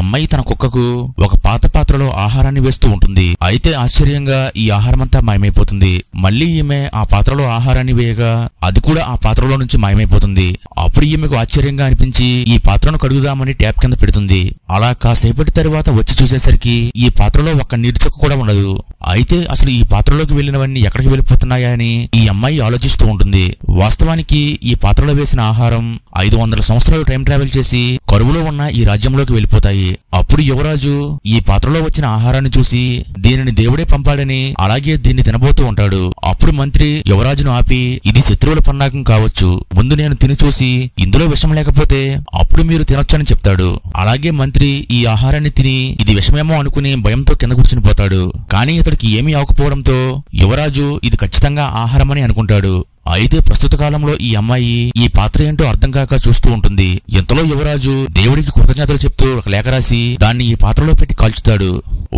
అమ్మాయి తన కుక్కకు ఒక పాత పాత్రలో ఆహారాన్ని వేస్తూ ఉంటుంది. అయితే ఆశ్చర్యంగా ఈ ఆహారమంతా మాయమైపోతుంది. మళ్ళీ ఈమె ఆ పాత్రలో ఆహారాన్ని వేయగా అది కూడా ఆ పాత్రలో నుంచి మాయమైపోతుంది. అప్పుడు ఈమెకు ఆశ్చర్యంగా అనిపించి ఈ పాత్రను కడుగుదామని ట్యాప్ కింద పెడుతుంది. అలా కాసేపటి తరువాత వచ్చి చూసేసరికి ఈ పాత్రలో ఒక్క నీరు చుక్క కూడా ఉండదు. అయితే అసలు ఈ పాత్రలోకి వెళ్లినవన్నీ ఎక్కడికి వెళ్ళిపోతున్నాయా అని ఈ అమ్మాయి ఆలోచిస్తూ ఉంటుంది. వాస్తవానికి ఈ పాత్రలో వేసిన ఆహారం 500 సంవత్సరాలు టైం ట్రావెల్ చేసి కరువులో ఉన్న ఈ రాజ్యంలోకి వెళ్ళిపోతాయి. అప్పుడు యువరాజు ఈ పాత్రలో వచ్చిన ఆహారాన్ని చూసి దీనిని దేవుడే పంపాడని అలాగే దీన్ని తినబోతూ ఉంటాడు. అప్పుడు మంత్రి యువరాజును ఆపి, ఇది శత్రువుల పన్నాగం కావచ్చు, ముందు నేను తిని చూసి ఇందులో విషం లేకపోతే అప్పుడు మీరు తినొచ్చని చెప్తాడు. అలాగే మంత్రి ఈ ఆహారాన్ని తిని ఇది విషమేమో అనుకుని భయంతో కింద కూర్చుని పోతాడు. కానీ ఇతడికి ఏమీ అవ్వకపోవడంతో యువరాజు ఇది ఖచ్చితంగా ఆహారమని అనుకుంటాడు. అయితే ప్రస్తుత కాలంలో ఈ అమ్మాయి ఈ పాత్ర ఏంటో అర్థం కాక చూస్తూ ఉంటుంది. ఇంతలో యువరాజు దేవుడికి కృతజ్ఞతలు చెప్తూ ఒక లేఖ రాసి దాన్ని ఈ పాత్రలో పెట్టి కాల్చుతాడు.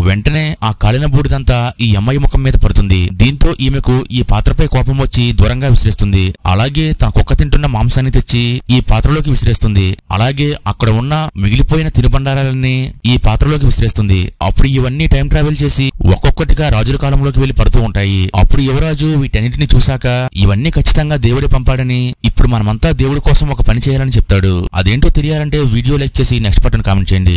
వెంటనే ఆ కాలిన బూడిదంతా ఈ అమ్మాయి ముఖం మీద పడుతుంది. దీంతో ఈమెకు ఈ పాత్రపై కోపం వచ్చి దూరంగా విసిరేస్తుంది. అలాగే తన కుక్క తింటున్న మాంసాన్ని తెచ్చి ఈ పాత్రలోకి విసిరేస్తుంది. అలాగే అక్కడ ఉన్న మిగిలిపోయిన తినుబండారాలన్నీ ఈ పాత్రలోకి విసిరేస్తుంది. అప్పుడు ఇవన్నీ టైం ట్రావెల్ చేసి ఒక్కొక్కటిగా రాజుల కాలంలోకి వెళ్లి పడుతూ ఉంటాయి. అప్పుడు యువరాజు వీటన్నిటిని చూశాక ఇవన్నీ ఖచ్చితంగా దేవుడే పంపాడని, ఇప్పుడు మనమంతా దేవుడి కోసం ఒక పని చేయాలని చెప్తాడు. అదేంటో తెలియాలంటే వీడియో లైక్ చేసి నెక్స్ట్ బటన్ కామెంట్ చేయండి.